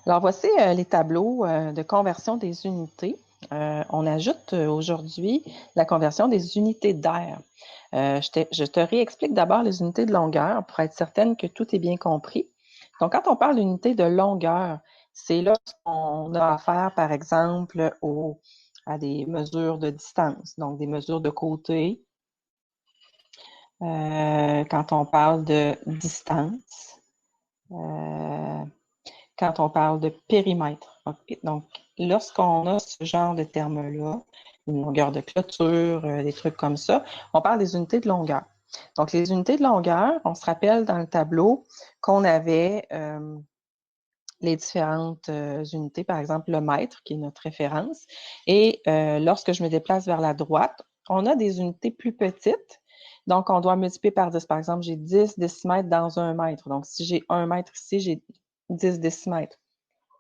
Alors, voici les tableaux de conversion des unités. On ajoute aujourd'hui la conversion des unités d'air. Je te réexplique d'abord les unités de longueur pour être certaine que tout est bien compris. Donc, quand on parle d'unité de longueur, c'est lorsqu'on a affaire, par exemple, à des mesures de distance, donc des mesures de côté. Quand on parle de distance, quand on parle de périmètre. Okay? Donc, lorsqu'on a ce genre de termes-là, une longueur de clôture, des trucs comme ça, on parle des unités de longueur. Donc, les unités de longueur, on se rappelle dans le tableau qu'on avait les différentes unités, par exemple le mètre, qui est notre référence. Et lorsque je me déplace vers la droite, on a des unités plus petites. Donc, on doit multiplier par 10. Par exemple, j'ai 10 décimètres dans 1 mètre. Donc, si j'ai 1 mètre ici, j'ai 10 décimètres.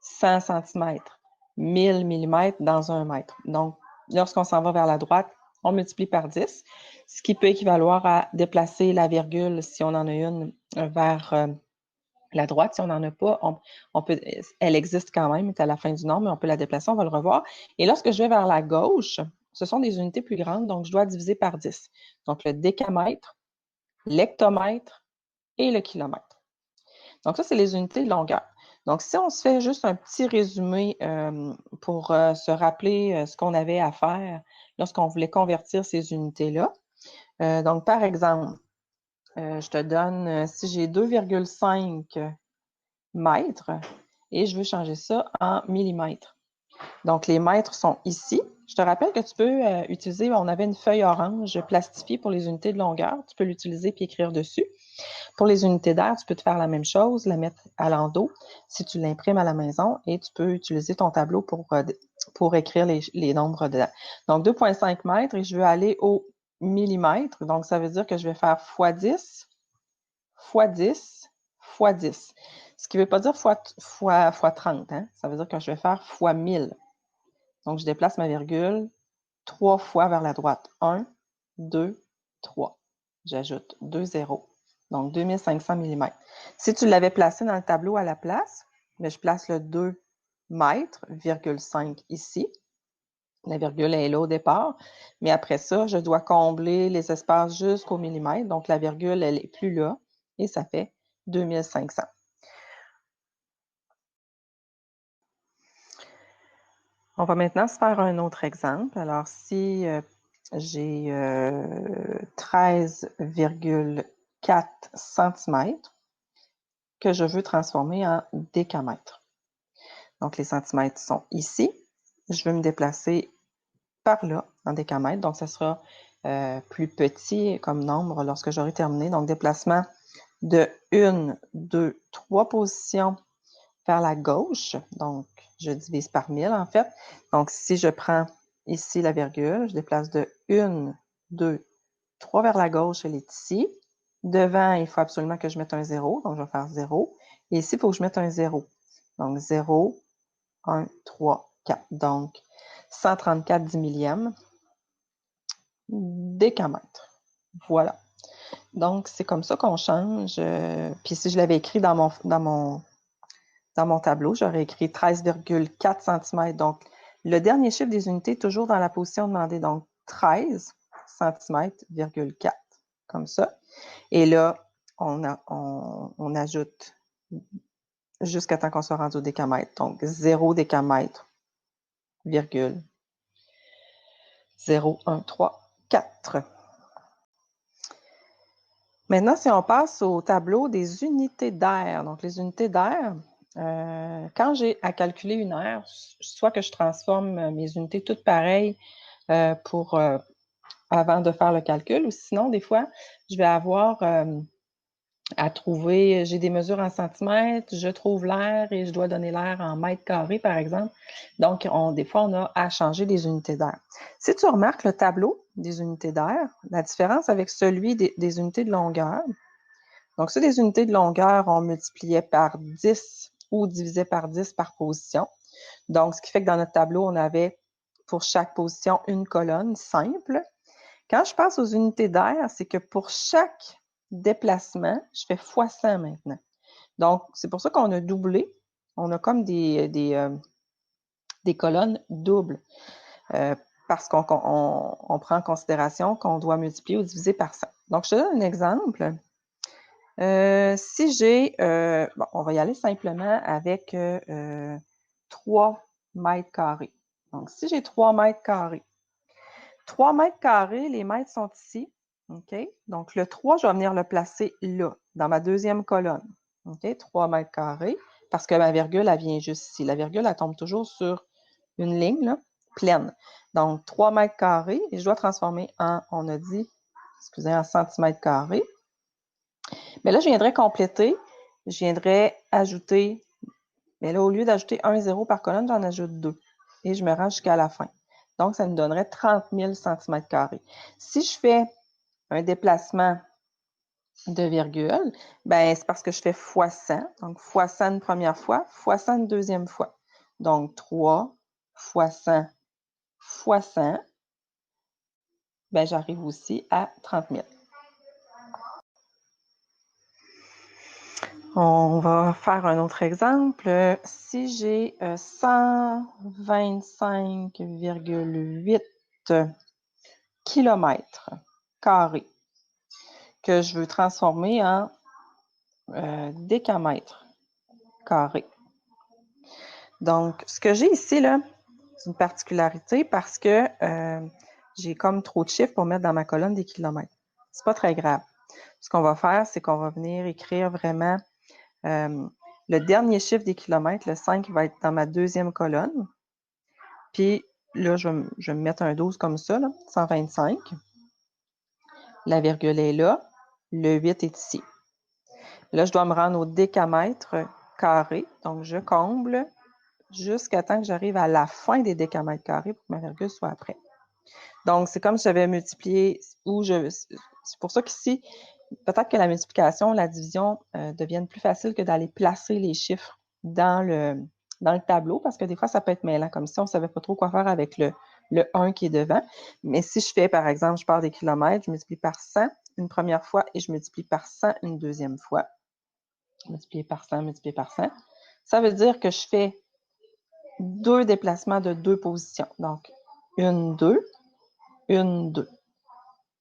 100 centimètres, 1000 millimètres dans 1 mètre. Donc, lorsqu'on s'en va vers la droite, on multiplie par 10, ce qui peut équivaloir à déplacer la virgule, si on en a une, vers la droite. Si on n'en a pas, elle existe quand même, elle est à la fin du nombre, mais on peut la déplacer, on va le revoir. Et lorsque je vais vers la gauche, ce sont des unités plus grandes, donc je dois diviser par 10. Donc, le décamètre, l'hectomètre et le kilomètre. Donc, ça, c'est les unités de longueur. Donc, si on se fait juste un petit résumé pour se rappeler ce qu'on avait à faire lorsqu'on voulait convertir ces unités-là. Donc, par exemple, je te donne, si j'ai 2,5 mètres et je veux changer ça en millimètres. Donc, les mètres sont ici. Je te rappelle que tu peux utiliser, on avait une feuille orange plastifiée pour les unités de longueur. Tu peux l'utiliser puis écrire dessus. Pour les unités d'air, tu peux te faire la même chose, la mettre à l'endos si tu l'imprimes à la maison et tu peux utiliser ton tableau pour écrire les nombres dedans. Donc, 2,5 mètres et je veux aller au millimètre. Donc, ça veut dire que je vais faire fois 10, fois 10, fois 10. Ce qui ne veut pas dire fois 30. Hein? Ça veut dire que je vais faire fois 1000. Donc, je déplace ma virgule 3 fois vers la droite. 1, 2, 3. J'ajoute 2 zéros. Donc, 2500 mm. Si tu l'avais placé dans le tableau à la place, mais je place le 2 mètres, virgule 5 ici. La virgule est là au départ. Mais après ça, je dois combler les espaces jusqu'au millimètre. Donc, la virgule, elle n'est plus là. Et ça fait 2500. On va maintenant se faire un autre exemple. Alors, si j'ai 13,4 cm que je veux transformer en décamètres. Donc, les centimètres sont ici. Je veux me déplacer par là en décamètres. Donc, ça sera plus petit comme nombre lorsque j'aurai terminé. Donc, déplacement de 1, 2, 3 positions vers la gauche. Donc, je divise par 1000 en fait. Donc, si je prends ici la virgule, je déplace de 1, 2, 3 vers la gauche, elle est ici. Devant, il faut absolument que je mette un 0. Donc, je vais faire 0. Et ici, il faut que je mette un 0. Donc, 0, 1, 3, 4. Donc, 134 10 millièmes décamètre. Voilà. Donc, c'est comme ça qu'on change. Puis, si je l'avais écrit dans mon tableau, j'aurais écrit 13,4 cm. Donc, le dernier chiffre des unités est toujours dans la position demandée. Donc, 13 cm,4, comme ça. Et là, on ajoute jusqu'à temps qu'on soit rendu au décamètre. Donc, 0 décamètre, virgule, 0, 1, 3, 4. Maintenant, si on passe au tableau des unités d'air. Donc, les unités d'air, quand j'ai à calculer une aire, soit que je transforme mes unités toutes pareilles avant de faire le calcul, ou sinon, des fois, je vais avoir à trouver, j'ai des mesures en centimètres, je trouve l'air et je dois donner l'air en mètres carrés, par exemple. Donc, des fois, on a à changer des unités d'air. Si tu remarques le tableau des unités d'air, la différence avec celui des unités de longueur, donc, ça, des unités de longueur, on multipliait par 10 ou divisait par 10 par position. Donc, ce qui fait que dans notre tableau, on avait pour chaque position une colonne simple. Quand je passe aux unités d'air, c'est que pour chaque déplacement, je fais x100 maintenant. Donc, c'est pour ça qu'on a doublé on a comme des colonnes doubles parce qu'on prend en considération qu'on doit multiplier ou diviser par 100. Donc, je te donne un exemple. Si j'ai, bon, on va y aller simplement avec 3 mètres carrés. Donc, si j'ai 3 mètres carrés, 3 mètres carrés, les mètres sont ici. OK? Donc, le 3, je vais venir le placer là, dans ma deuxième colonne. OK? 3 mètres carrés, parce que ma virgule, elle vient juste ici. La virgule, elle tombe toujours sur une ligne là, pleine. Donc, 3 mètres carrés, et je dois transformer en, on a dit, excusez, en centimètres carrés. Mais là, je viendrais compléter, je viendrais ajouter, mais là, au lieu d'ajouter 1 0 par colonne, j'en ajoute 2. Et je me rends jusqu'à la fin. Donc, ça me donnerait 30 000 cm². Si je fais un déplacement de virgule, ben c'est parce que je fais fois 100. Donc, fois 100 une première fois, fois 100 une deuxième fois. Donc, 3 fois 100 fois 100, ben j'arrive aussi à 30 000. On va faire un autre exemple. Si j'ai 125,8 km carrés que je veux transformer en décamètres carrés. Donc, ce que j'ai ici, là, c'est une particularité parce que j'ai comme trop de chiffres pour mettre dans ma colonne des kilomètres. C'est pas très grave. Ce qu'on va faire, c'est qu'on va venir écrire vraiment le dernier chiffre des kilomètres, le 5, va être dans ma deuxième colonne. Puis là, je vais me mettre un 12 comme ça, là, 125. La virgule est là. Le 8 est ici. Là, je dois me rendre au décamètre carré. Donc, je comble jusqu'à temps que j'arrive à la fin des décamètres carrés pour que ma virgule soit après. Donc, c'est comme si j'avais multiplié, c'est pour ça qu'ici, peut-être que la multiplication, la division deviennent plus faciles que d'aller placer les chiffres dans le tableau, parce que des fois, ça peut être mêlant, comme si on ne savait pas trop quoi faire avec le 1 qui est devant. Mais si je fais, par exemple, je pars des kilomètres, je multiplie par 100 une première fois et je multiplie par 100 une deuxième fois. Multiplier par 100, multiplier par 100. Ça veut dire que je fais 2 déplacements de 2 positions. Donc, 1, 2, 1, 2.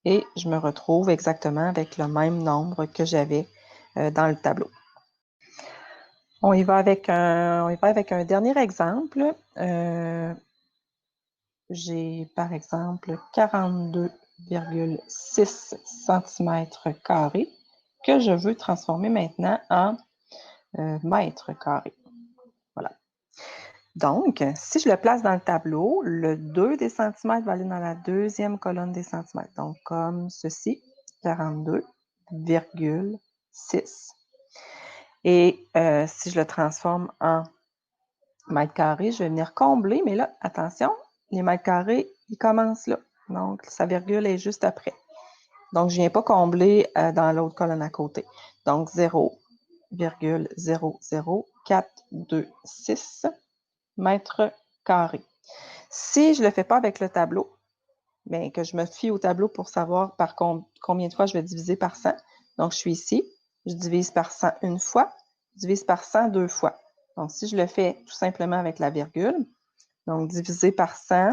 Et je me retrouve exactement avec le même nombre que j'avais dans le tableau. On y va avec un dernier exemple. J'ai par exemple 42,6 cm² que je veux transformer maintenant en mètres carrés. Voilà. Donc, si je le place dans le tableau, le 2 des centimètres va aller dans la deuxième colonne des centimètres. Donc, comme ceci, 42,6. Et si je le transforme en mètres carrés, je vais venir combler, mais là, attention, les mètres carrés, ils commencent là. Donc, sa virgule est juste après. Donc, je ne viens pas combler dans l'autre colonne à côté. Donc, 0,00426 mètres carrés. Si je ne le fais pas avec le tableau, bien, que je me fie au tableau pour savoir par combien de fois je vais diviser par 100. Donc, je suis ici, je divise par 100 une fois, je divise par 100 deux fois. Donc, si je le fais tout simplement avec la virgule, donc diviser par 100,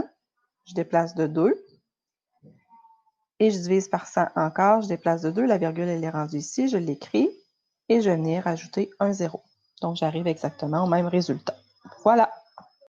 je déplace de 2. Et je divise par 100 encore, je déplace de 2. La virgule, elle est rendue ici, je l'écris et je vais venir ajouter un 0. Donc, j'arrive exactement au même résultat. Voilà.